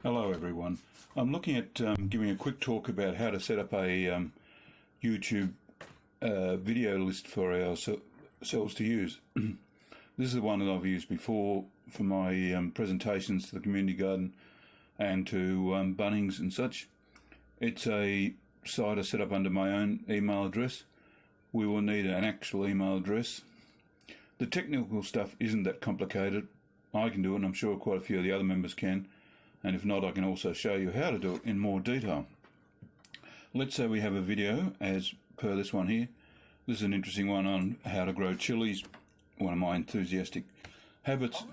Hello everyone. I'm looking at giving a quick talk about how to set up a YouTube video list for ourselves to use. This is the one that I've used before for my presentations to the community garden and to Bunnings and such. It's a site I set up under my own email address. We will need an actual email address. The technical stuff isn't that complicated. I can do it, and I'm sure quite a few of the other members can. And if not, I can also show you how to do it in more detail. Let's say we have a video as per this one here. This is an interesting one on how to grow chilies, one of my enthusiastic habits.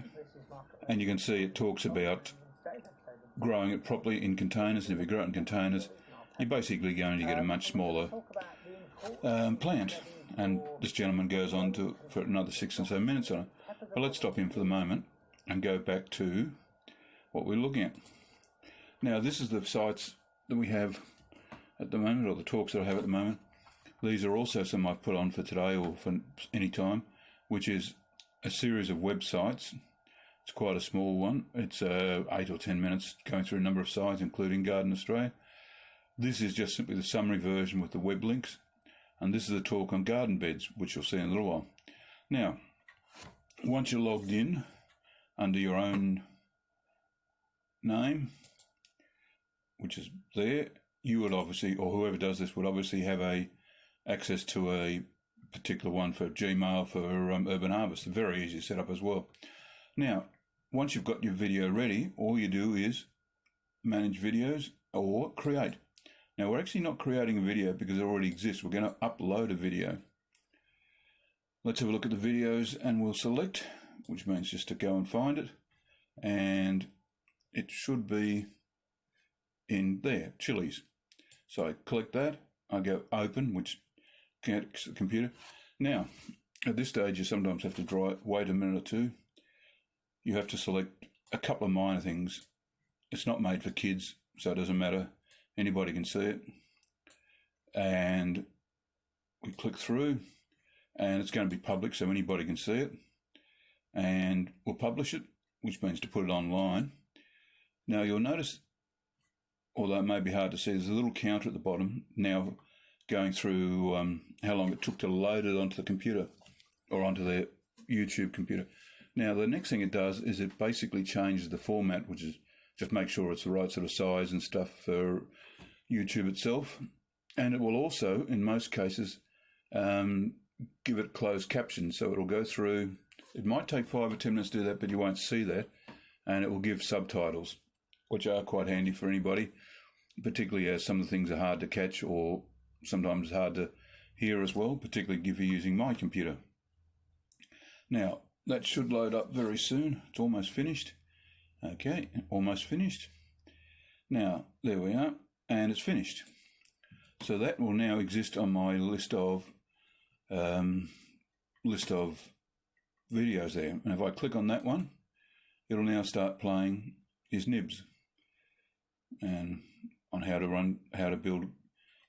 And you can see it talks about growing it properly in containers. And if you grow it in containers, you're basically going to get a much smaller plant. And this gentleman goes on to for another 6 or so minutes on it. But let's stop him for the moment and go back to what we're looking at. Now, this is the sites that we have at the moment, or the talks that I have at the moment. These are also some I've put on for today or for any time, which is a series of websites. It's quite a small one. It's 8 or 10 minutes going through a number of sites, including Garden Australia. This is just simply the summary version with the web links. And this is a talk on garden beds, which you'll see in a little while. Now, once you're logged in under your own name, which is there, you would obviously, or whoever does this would obviously have access to a particular one for Gmail for Urban Harvest. Very easy to set up as well. Now, once you've got your video ready, all you do is manage videos or create. Now, we're actually not creating a video because it already exists. We're going to upload a video. Let's have a look at the videos, and we'll select, which means just to go and find it. And it should be in there, chilies. So I click that, I go open, which connects to the computer. Now, at this stage, you sometimes have to wait a minute or two. You have to select a couple of minor things. It's not made for kids, so it doesn't matter. Anybody can see it. And we click through, and it's going to be public, so anybody can see it. And we'll publish it, which means to put it online. Now, you'll notice, although it may be hard to see, there's a little counter at the bottom now going through how long it took to load it onto the computer or onto the YouTube computer. Now, the next thing it does is it basically changes the format, which is just make sure it's the right sort of size and stuff for YouTube itself. And it will also, in most cases, give it closed captions. So it'll go through. It might take 5 or 10 minutes to do that, but you won't see that. And it will give subtitles, which are quite handy for anybody, particularly as some of the things are hard to catch or sometimes hard to hear as well, particularly if you're using my computer. Now, that should load up very soon. It's almost finished. Okay, almost finished. Now, there we are, and it's finished. So that will now exist on my list of videos there. And if I click on that one, it'll now start playing his nibs and on how to build,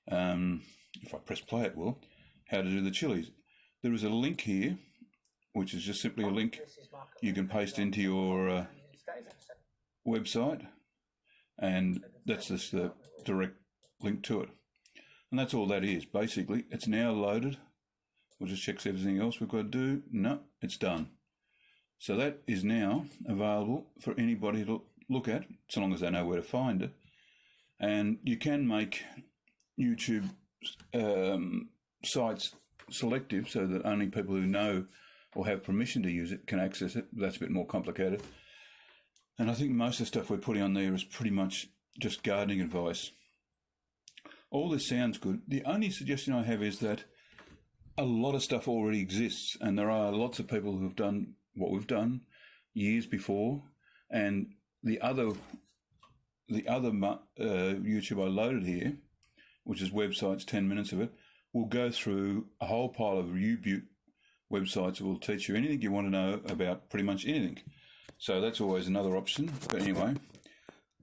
if I press play it will, how to do the chilies. There is a link here, which is just simply a link you can paste into your website, and that's just the direct link to it. And that's all that is. Basically, it's now loaded. We'll just check everything else we've got to do. No, it's done. So that is now available for anybody to look at, so long as they know where to find it. And you can make YouTube sites selective so that only people who know or have permission to use it can access it. That's a bit more complicated. And I think most of the stuff we're putting on there is pretty much just gardening advice. All this sounds good. The only suggestion I have is that a lot of stuff already exists, and there are lots of people who have done what we've done years before. And the other YouTube I loaded here, which is websites, 10 minutes of it, will go through a whole pile of U-Butte websites that will teach you anything you want to know about pretty much anything. So that's always another option. But anyway,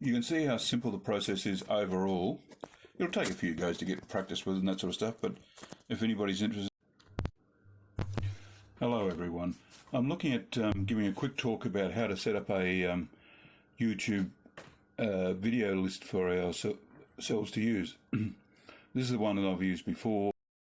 you can see how simple the process is overall. It'll take a few goes to get practice with and that sort of stuff, but if anybody's interested. Hello everyone. I'm looking at giving a quick talk about how to set up a YouTube video list for ourselves to use. This is the one that I've used before.